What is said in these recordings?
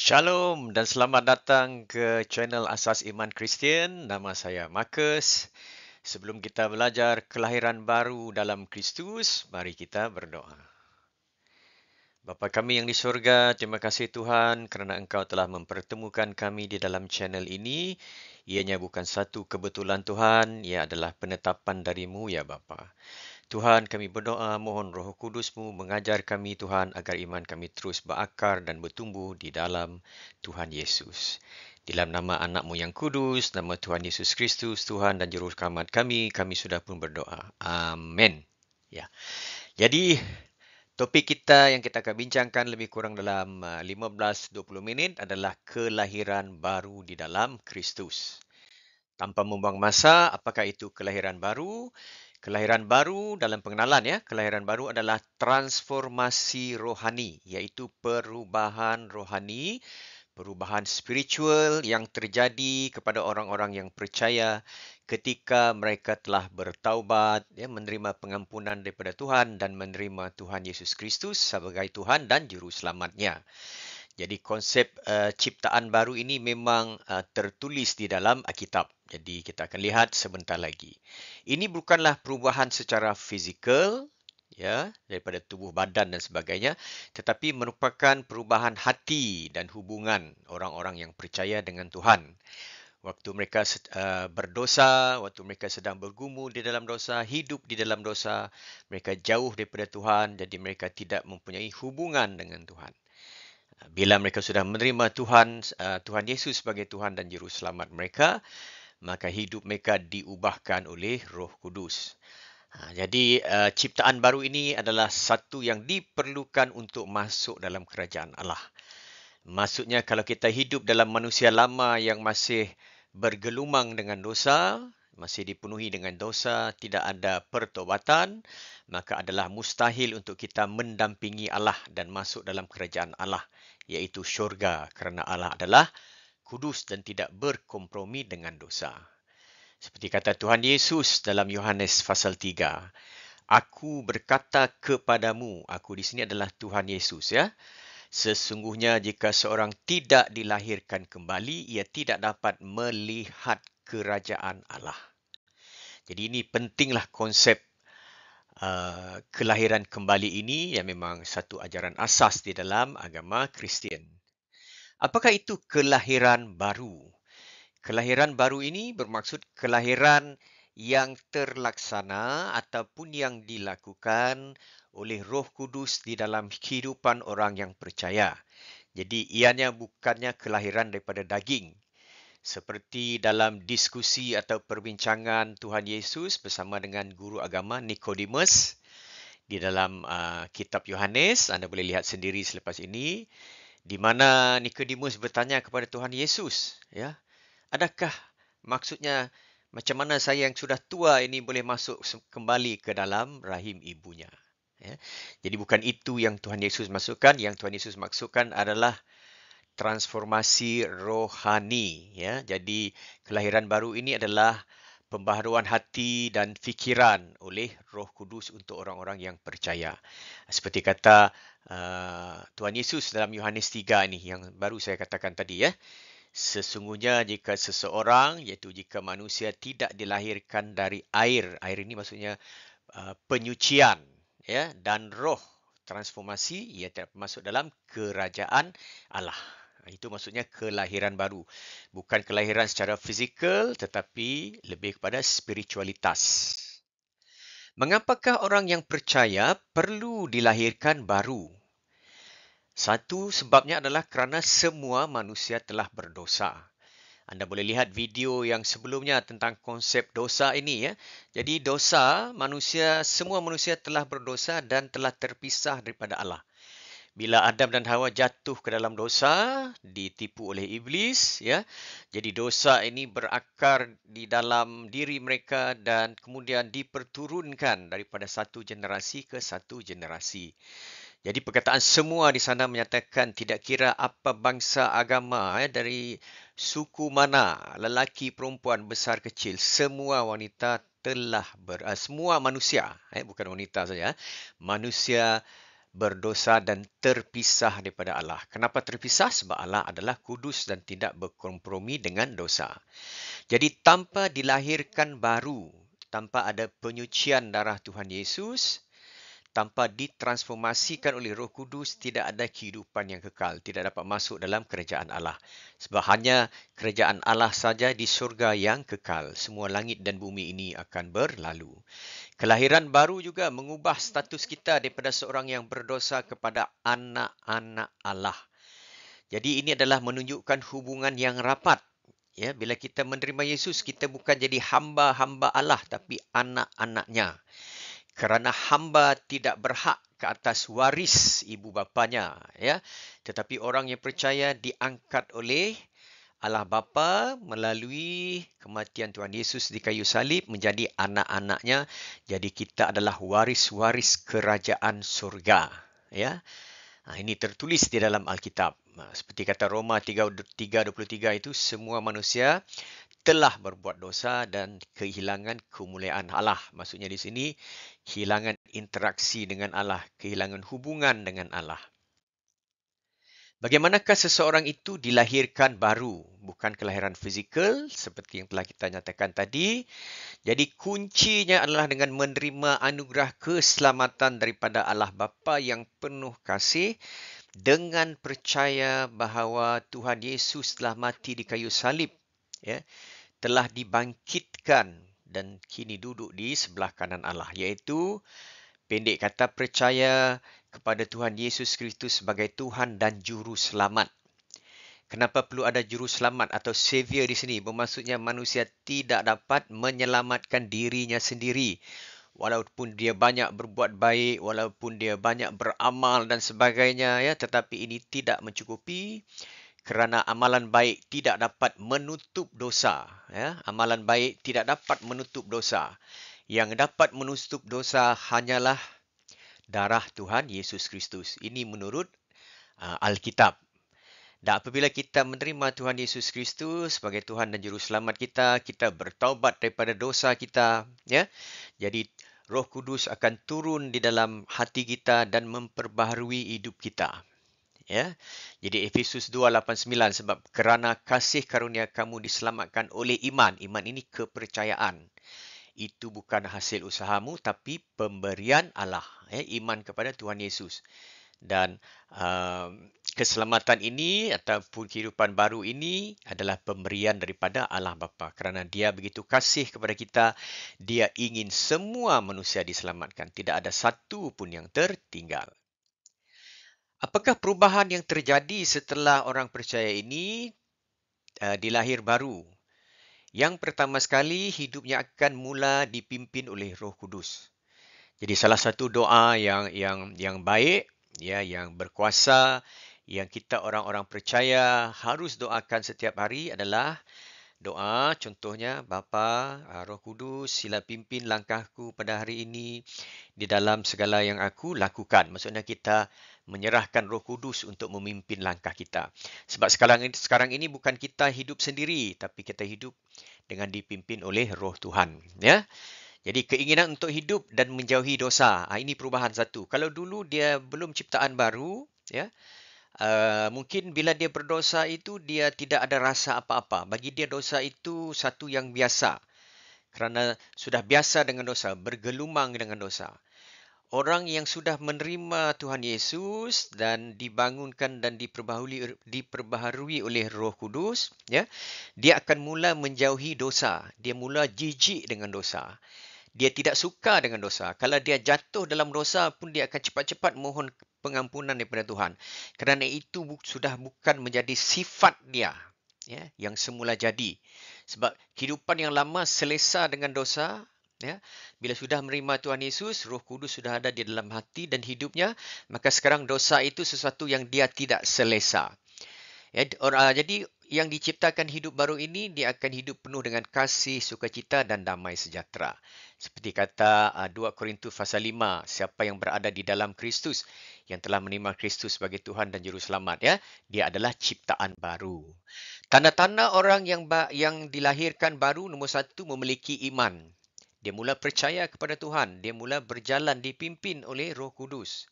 Shalom dan selamat datang ke channel Asas Iman Kristian. Nama saya Marcus. Sebelum kita belajar kelahiran baru dalam Kristus, mari kita berdoa. Bapa kami yang di surga, terima kasih Tuhan kerana Engkau telah mempertemukan kami di dalam channel ini. Ianya bukan satu kebetulan Tuhan, ia adalah penetapan darimu ya Bapa. Tuhan, kami berdoa mohon Roh Kudus-Mu mengajar kami Tuhan agar iman kami terus berakar dan bertumbuh di dalam Tuhan Yesus. Di dalam nama anak-Mu yang kudus, nama Tuhan Yesus Kristus, Tuhan dan Juru Selamat kami sudah pun berdoa. Amin. Ya. Jadi, topik kita yang kita akan bincangkan lebih kurang dalam 15-20 minit adalah kelahiran baru di dalam Kristus. Tanpa membuang masa, apakah itu kelahiran baru? Kelahiran baru dalam pengenalan ya, kelahiran baru adalah transformasi rohani, iaitu perubahan rohani, perubahan spiritual yang terjadi kepada orang-orang yang percaya ketika mereka telah bertaubat, ya, menerima pengampunan daripada Tuhan dan menerima Tuhan Yesus Kristus sebagai Tuhan dan Juru Selamatnya. Jadi konsep ciptaan baru ini memang tertulis di dalam Alkitab. Jadi kita akan lihat sebentar lagi. Ini bukanlah perubahan secara fizikal, ya, daripada tubuh badan dan sebagainya, tetapi merupakan perubahan hati dan hubungan orang-orang yang percaya dengan Tuhan. Waktu mereka berdosa, waktu mereka sedang bergumul di dalam dosa, hidup di dalam dosa, mereka jauh daripada Tuhan, jadi mereka tidak mempunyai hubungan dengan Tuhan. Bila mereka sudah menerima Tuhan Yesus sebagai Tuhan dan Juru Selamat mereka, maka hidup mereka diubahkan oleh Roh Kudus. Jadi ciptaan baru ini adalah satu yang diperlukan untuk masuk dalam kerajaan Allah. Maksudnya kalau kita hidup dalam manusia lama yang masih bergelumang dengan dosa, masih dipenuhi dengan dosa, tidak ada pertobatan, maka adalah mustahil untuk kita mendampingi Allah dan masuk dalam kerajaan Allah, iaitu syurga, kerana Allah adalah kudus dan tidak berkompromi dengan dosa. Seperti kata Tuhan Yesus dalam Yohanes pasal 3, Aku berkata kepadamu, aku di sini adalah Tuhan Yesus ya. Sesungguhnya jika seorang tidak dilahirkan kembali, ia tidak dapat melihat kerajaan Allah. Jadi ini pentinglah konsep kelahiran kembali ini yang memang satu ajaran asas di dalam agama Kristian. Apakah itu kelahiran baru? Kelahiran baru ini bermaksud kelahiran yang terlaksana ataupun yang dilakukan oleh Roh Kudus di dalam kehidupan orang yang percaya. Jadi ianya bukannya kelahiran daripada daging. Seperti dalam diskusi atau perbincangan Tuhan Yesus bersama dengan guru agama Nikodemus di dalam kitab Yohanes, anda boleh lihat sendiri selepas ini, di mana Nikodemus bertanya kepada Tuhan Yesus, ya, adakah maksudnya macam mana saya yang sudah tua ini boleh masuk kembali ke dalam rahim ibunya? Ya. Jadi bukan itu yang Tuhan Yesus masukkan. Yang Tuhan Yesus maksudkan adalah transformasi rohani. Ya. Jadi kelahiran baru ini adalah pembaharuan hati dan fikiran oleh Roh Kudus untuk orang-orang yang percaya. Seperti kata Tuhan Yesus dalam Yohanes 3 ini yang baru saya katakan tadi ya. Sesungguhnya jika seseorang, iaitu jika manusia tidak dilahirkan dari air ini maksudnya penyucian ya, dan roh transformasi, ia tidak masuk dalam kerajaan Allah. Itu maksudnya kelahiran baru. Bukan kelahiran secara fizikal tetapi lebih kepada spiritualitas. Mengapakah orang yang percaya perlu dilahirkan baru? Satu sebabnya adalah kerana semua manusia telah berdosa. Anda boleh lihat video yang sebelumnya tentang konsep dosa ini ya. Jadi dosa, semua manusia telah berdosa dan telah terpisah daripada Allah. Bila Adam dan Hawa jatuh ke dalam dosa, ditipu oleh iblis ya. Jadi dosa ini berakar di dalam diri mereka dan kemudian diperturunkan daripada satu generasi ke satu generasi. Jadi perkataan semua di sana menyatakan tidak kira apa bangsa agama dari suku mana, lelaki perempuan besar kecil, semua wanita semua manusia, bukan wanita saja, manusia berdosa dan terpisah daripada Allah. Kenapa terpisah? Sebab Allah adalah kudus dan tidak berkompromi dengan dosa. Jadi tanpa dilahirkan baru, tanpa ada penyucian darah Tuhan Yesus, tanpa ditransformasikan oleh Roh Kudus, tidak ada kehidupan yang kekal, tidak dapat masuk dalam kerajaan Allah. Sebab hanya kerajaan Allah saja di syurga yang kekal. Semua langit dan bumi ini akan berlalu. Kelahiran baru juga mengubah status kita daripada seorang yang berdosa kepada anak-anak Allah. Jadi ini adalah menunjukkan hubungan yang rapat. Ya, bila kita menerima Yesus, kita bukan jadi hamba-hamba Allah, tapi anak-anaknya. Kerana hamba tidak berhak ke atas waris ibu bapanya, ya. Tetapi orang yang percaya diangkat oleh Allah Bapa melalui kematian Tuhan Yesus di kayu salib menjadi anak-anaknya. Jadi kita adalah waris-waris kerajaan surga, ya. Ini tertulis di dalam Alkitab. Seperti kata Roma 3:23 itu, semua manusia telah berbuat dosa dan kehilangan kemuliaan Allah. Maksudnya di sini, kehilangan interaksi dengan Allah, kehilangan hubungan dengan Allah. Bagaimanakah seseorang itu dilahirkan baru? Bukan kelahiran fizikal seperti yang telah kita nyatakan tadi. Jadi kuncinya adalah dengan menerima anugerah keselamatan daripada Allah Bapa yang penuh kasih, dengan percaya bahawa Tuhan Yesus telah mati di kayu salib, ya, telah dibangkitkan dan kini duduk di sebelah kanan Allah, iaitu pendek kata percaya kepada Tuhan Yesus Kristus sebagai Tuhan dan Juru Selamat. Kenapa perlu ada Juru Selamat atau Savior di sini? Bermaksudnya manusia tidak dapat menyelamatkan dirinya sendiri. Walaupun dia banyak berbuat baik, walaupun dia banyak beramal dan sebagainya, ya, tetapi ini tidak mencukupi. Kerana amalan baik tidak dapat menutup dosa. Ya. Amalan baik tidak dapat menutup dosa. Yang dapat menutup dosa hanyalah darah Tuhan Yesus Kristus. Ini menurut Alkitab. Dan apabila kita menerima Tuhan Yesus Kristus sebagai Tuhan dan Juru Selamat kita, kita bertaubat daripada dosa kita. Ya. Jadi Roh Kudus akan turun di dalam hati kita dan memperbaharui hidup kita. Ya. Jadi Efesus 2:8-9, sebab kerana kasih karunia kamu diselamatkan oleh iman. Iman ini kepercayaan. Itu bukan hasil usahamu tapi pemberian Allah. Ya, iman kepada Tuhan Yesus. Dan keselamatan ini ataupun kehidupan baru ini adalah pemberian daripada Allah Bapa. Kerana Dia begitu kasih kepada kita, Dia ingin semua manusia diselamatkan. Tidak ada satu pun yang tertinggal. Apakah perubahan yang terjadi setelah orang percaya ini dilahir baru? Yang pertama sekali, hidupnya akan mula dipimpin oleh Roh Kudus. Jadi salah satu doa yang baik, ya, yang berkuasa, yang kita orang-orang percaya harus doakan setiap hari adalah doa, contohnya, Bapa, Roh Kudus, sila pimpin langkahku pada hari ini di dalam segala yang aku lakukan. Maksudnya kita menyerahkan Roh Kudus untuk memimpin langkah kita. Sebab sekarang ini bukan kita hidup sendiri, tapi kita hidup dengan dipimpin oleh Roh Tuhan. Ya. Jadi keinginan untuk hidup dan menjauhi dosa. Ini perubahan satu. Kalau dulu dia belum ciptaan baru, ya, mungkin bila dia berdosa itu dia tidak ada rasa apa-apa. Bagi dia dosa itu satu yang biasa. Kerana sudah biasa dengan dosa, bergelumang dengan dosa. Orang yang sudah menerima Tuhan Yesus dan dibangunkan dan diperbaharui oleh Roh Kudus, ya, dia akan mula menjauhi dosa. Dia mula jijik dengan dosa. Dia tidak suka dengan dosa. Kalau dia jatuh dalam dosa pun dia akan cepat-cepat mohon pengampunan daripada Tuhan. Kerana itu sudah bukan menjadi sifat dia, ya, yang semula jadi. Sebab kehidupan yang lama selesa dengan dosa. Ya, bila sudah menerima Tuhan Yesus, Roh Kudus sudah ada di dalam hati dan hidupnya, maka sekarang dosa itu sesuatu yang dia tidak selesa. Ya, jadi yang diciptakan hidup baru ini, dia akan hidup penuh dengan kasih, sukacita dan damai sejahtera. Seperti kata 2 Korintus pasal 5, siapa yang berada di dalam Kristus, yang telah menerima Kristus sebagai Tuhan dan Juru Selamat, ya, dia adalah ciptaan baru. Tanda-tanda orang yang dilahirkan baru, nombor satu, memiliki iman. Dia mula percaya kepada Tuhan. Dia mula berjalan dipimpin oleh Roh Kudus.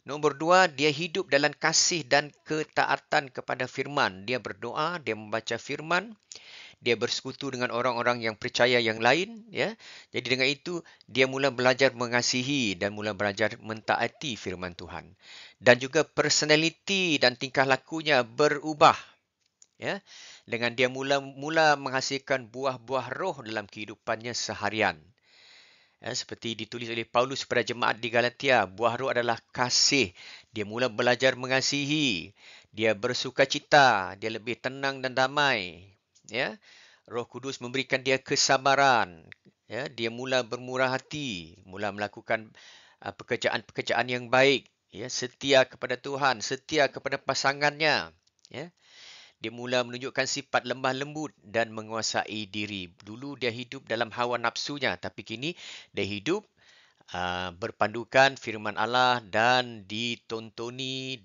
Nombor 2, dia hidup dalam kasih dan ketaatan kepada firman. Dia berdoa, dia membaca firman, dia bersekutu dengan orang-orang yang percaya yang lain, ya. Jadi dengan itu dia mula belajar mengasihi dan mula belajar mentaati firman Tuhan. Dan juga personality dan tingkah lakunya berubah, ya. Dengan dia mula menghasilkan buah-buah roh dalam kehidupannya seharian. Ya, seperti ditulis oleh Paulus kepada jemaat di Galatia, buah roh adalah kasih. Dia mula belajar mengasihi, dia bersukacita, dia lebih tenang dan damai. Ya, Roh Kudus memberikan dia kesabaran. Ya, dia mula bermurah hati, mula melakukan pekerjaan-pekerjaan yang baik. Ya, setia kepada Tuhan, setia kepada pasangannya. Ya, dia mula menunjukkan sifat lemah lembut dan menguasai diri. Dulu dia hidup dalam hawa nafsunya, tapi kini dia hidup berpandukan firman Allah dan dituntuni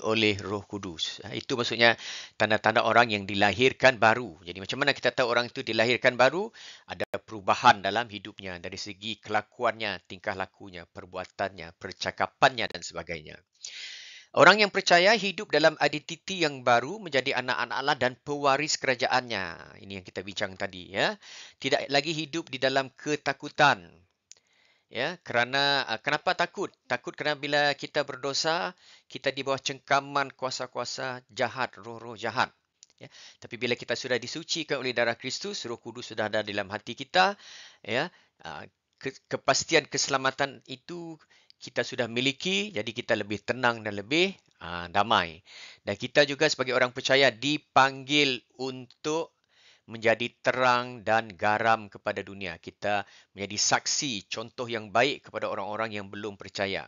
oleh Roh Kudus. Itu maksudnya tanda-tanda orang yang dilahirkan baru. Jadi macam mana kita tahu orang itu dilahirkan baru? Ada perubahan dalam hidupnya dari segi kelakuannya, tingkah lakunya, perbuatannya, percakapannya dan sebagainya. Orang yang percaya hidup dalam identiti yang baru menjadi anak-anak Allah dan pewaris kerajaannya. Ini yang kita bincang tadi, ya. Tidak lagi hidup di dalam ketakutan. Ya, kerana kenapa takut? Takut kerana bila kita berdosa, kita di bawah cengkaman kuasa-kuasa jahat, roh-roh jahat. Ya, tapi bila kita sudah disucikan oleh darah Kristus, Roh Kudus sudah ada dalam hati kita, ya, kepastian keselamatan itu kita sudah miliki, jadi kita lebih tenang dan lebih damai. Dan kita juga sebagai orang percaya dipanggil untuk menjadi terang dan garam kepada dunia. Kita menjadi saksi, contoh yang baik kepada orang-orang yang belum percaya.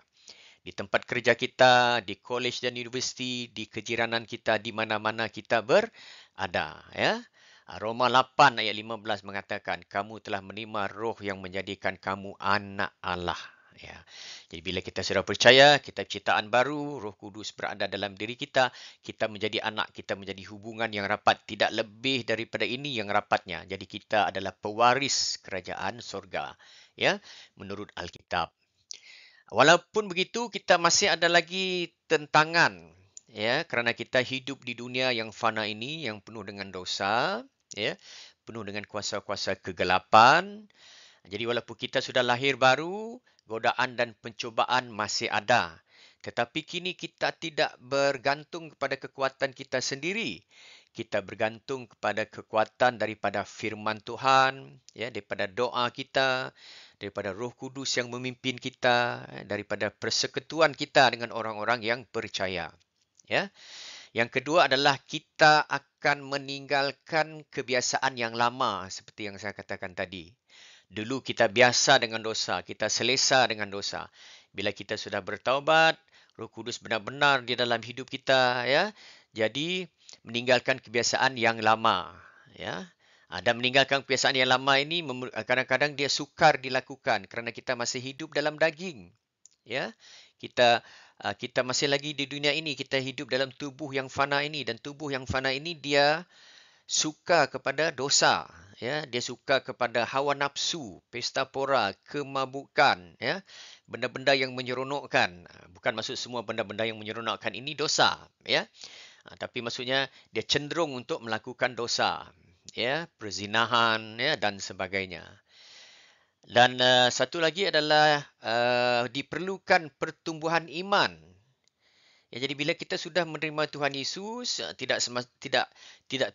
Di tempat kerja kita, di kolej dan universiti, di kejiranan kita, di mana-mana kita berada. Ya. Roma 8 ayat 15 mengatakan, kamu telah menerima roh yang menjadikan kamu anak Allah. Ya. Jadi bila kita sudah percaya, kita ciptaan baru, Roh Kudus berada dalam diri kita, kita menjadi anak, kita menjadi hubungan yang rapat, tidak lebih daripada ini yang rapatnya. Jadi kita adalah pewaris kerajaan sorga, ya, menurut Alkitab. Walaupun begitu, kita masih ada lagi tentangan, ya, kerana kita hidup di dunia yang fana ini, yang penuh dengan dosa, ya, penuh dengan kuasa-kuasa kegelapan. Jadi walaupun kita sudah lahir baru, godaan dan pencobaan masih ada. Tetapi kini kita tidak bergantung kepada kekuatan kita sendiri. Kita bergantung kepada kekuatan daripada firman Tuhan, ya, daripada doa kita, daripada Roh Kudus yang memimpin kita, daripada persekutuan kita dengan orang-orang yang percaya. Ya. Yang kedua adalah kita akan meninggalkan kebiasaan yang lama seperti yang saya katakan tadi. Dulu kita biasa dengan dosa, kita selesa dengan dosa. Bila kita sudah bertaubat, Roh Kudus benar-benar di dalam hidup kita, ya. Jadi meninggalkan kebiasaan yang lama, ya. Dan meninggalkan kebiasaan yang lama ini kadang-kadang dia sukar dilakukan kerana kita masih hidup dalam daging, ya. Kita masih lagi di dunia ini, kita hidup dalam tubuh yang fana ini, dan tubuh yang fana ini dia suka kepada dosa, ya, dia suka kepada hawa nafsu, pesta pora, kemabukan, ya, benda-benda yang menyeronokkan. Bukan maksud semua benda-benda yang menyeronokkan ini dosa, ya. Tapi maksudnya dia cenderung untuk melakukan dosa, ya, perzinahan, ya, dan sebagainya. Dan satu lagi adalah diperlukan pertumbuhan iman. Ya, jadi bila kita sudah menerima Tuhan Yesus, tidak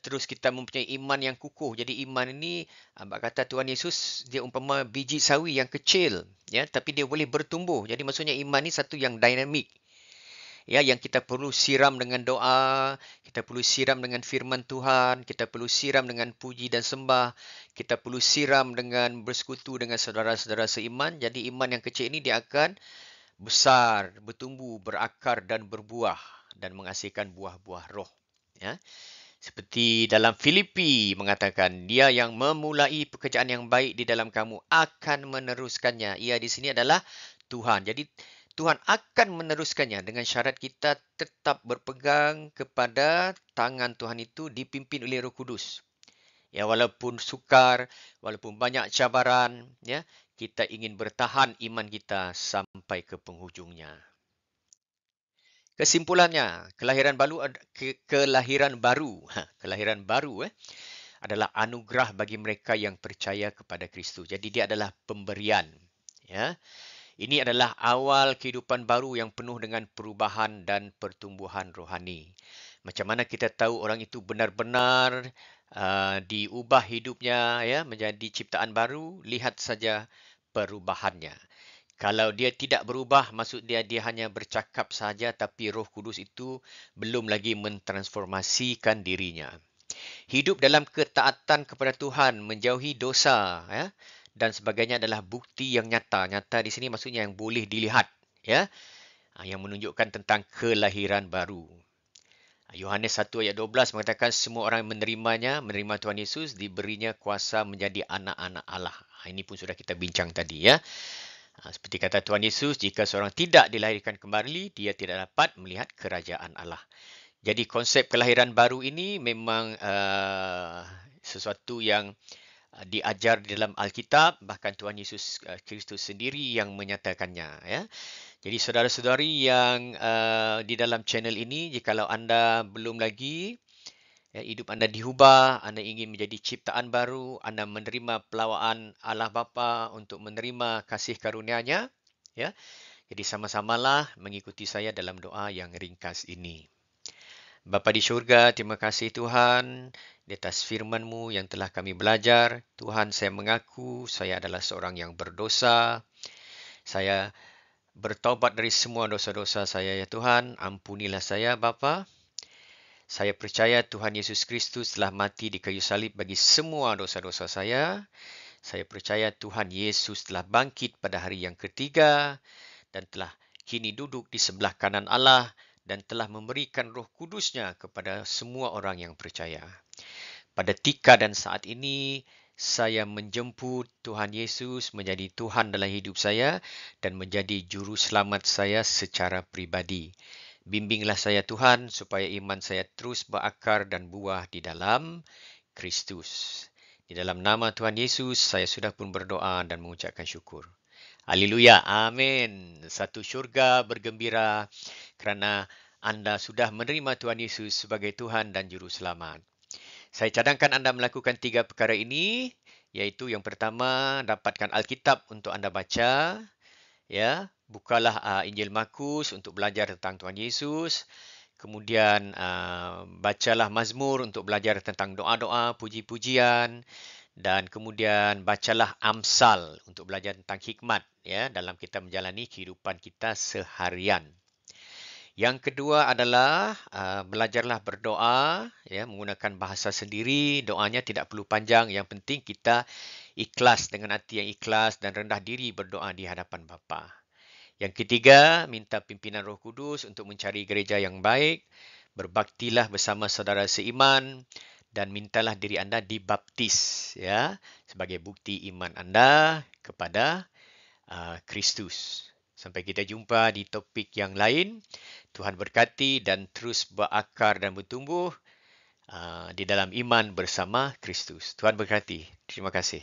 terus kita mempunyai iman yang kukuh. Jadi iman ini, abang kata Tuhan Yesus, dia umpama biji sawi yang kecil, ya, tapi dia boleh bertumbuh. Jadi maksudnya iman ini satu yang dinamik. Ya, yang kita perlu siram dengan doa, kita perlu siram dengan firman Tuhan, kita perlu siram dengan puji dan sembah, kita perlu siram dengan bersekutu dengan saudara-saudara seiman. Jadi iman yang kecil ini dia akan besar, bertumbuh, berakar dan berbuah dan menghasilkan buah-buah roh. Ya. Seperti dalam Filipi mengatakan, dia yang memulai pekerjaan yang baik di dalam kamu akan meneruskannya. Ia di sini adalah Tuhan. Jadi Tuhan akan meneruskannya dengan syarat kita tetap berpegang kepada tangan Tuhan itu dipimpin oleh Roh Kudus. Ya, walaupun sukar, walaupun banyak cabaran, ya, kita ingin bertahan iman kita sampai ke penghujungnya. Kesimpulannya, kelahiran baru adalah anugerah bagi mereka yang percaya kepada Kristus. Jadi dia adalah pemberian. Ya, ini adalah awal kehidupan baru yang penuh dengan perubahan dan pertumbuhan rohani. Macam mana kita tahu orang itu benar-benar diubah hidupnya ya menjadi ciptaan baru? Lihat saja perubahannya. Kalau dia tidak berubah, maksud dia hanya bercakap saja tapi Roh Kudus itu belum lagi mentransformasikan dirinya. Hidup dalam ketaatan kepada Tuhan, menjauhi dosa ya dan sebagainya adalah bukti yang nyata. Nyata di sini maksudnya yang boleh dilihat ya. Yang menunjukkan tentang kelahiran baru. Yohanes 1 ayat 12 mengatakan semua orang menerima Tuhan Yesus diberinya kuasa menjadi anak-anak Allah. Ini pun sudah kita bincang tadi ya. Seperti kata Tuhan Yesus, jika seorang tidak dilahirkan kembali, dia tidak dapat melihat kerajaan Allah. Jadi konsep kelahiran baru ini memang sesuatu yang diajar di dalam Alkitab, bahkan Tuhan Yesus Kristus sendiri yang menyatakannya. Ya. Jadi saudara-saudari yang di dalam channel ini, jikalau anda belum lagi hidup anda diubah, anda ingin menjadi ciptaan baru, anda menerima pelawaan Allah Bapa untuk menerima kasih karunia-Nya, ya. Jadi sama-samalah mengikuti saya dalam doa yang ringkas ini. Bapa di syurga, terima kasih Tuhan di atas firman-Mu yang telah kami belajar. Tuhan, saya mengaku saya adalah seorang yang berdosa. Saya bertaubat dari semua dosa-dosa saya ya Tuhan. Ampunilah saya Bapa. Saya percaya Tuhan Yesus Kristus telah mati di kayu salib bagi semua dosa-dosa saya. Saya percaya Tuhan Yesus telah bangkit pada hari yang ketiga dan telah kini duduk di sebelah kanan Allah dan telah memberikan Roh Kudus-Nya kepada semua orang yang percaya. Pada tika dan saat ini, saya menjemput Tuhan Yesus menjadi Tuhan dalam hidup saya dan menjadi juru selamat saya secara pribadi. Bimbinglah saya Tuhan supaya iman saya terus berakar dan buah di dalam Kristus. Di dalam nama Tuhan Yesus, saya sudah pun berdoa dan mengucapkan syukur. Haleluya, amin. Satu syurga bergembira kerana anda sudah menerima Tuhan Yesus sebagai Tuhan dan Juru Selamat. Saya cadangkan anda melakukan 3 perkara ini, iaitu yang pertama, dapatkan Alkitab untuk anda baca. Ya, bukalah Injil Markus untuk belajar tentang Tuhan Yesus. Kemudian bacalah Mazmur untuk belajar tentang doa-doa, puji-pujian. Dan kemudian bacalah Amsal untuk belajar tentang hikmat ya dalam kita menjalani kehidupan kita seharian. Yang kedua adalah belajarlah berdoa ya menggunakan bahasa sendiri. Doanya tidak perlu panjang, yang penting kita ikhlas dengan hati yang ikhlas dan rendah diri berdoa di hadapan Bapa. Yang ketiga, minta pimpinan Roh Kudus untuk mencari gereja yang baik, berbaktilah bersama saudara seiman dan mintalah diri anda dibaptis ya sebagai bukti iman anda kepada Kristus. Sampai kita jumpa di topik yang lain. Tuhan berkati dan terus berakar dan bertumbuh di dalam iman bersama Kristus. Tuhan berkati. Terima kasih.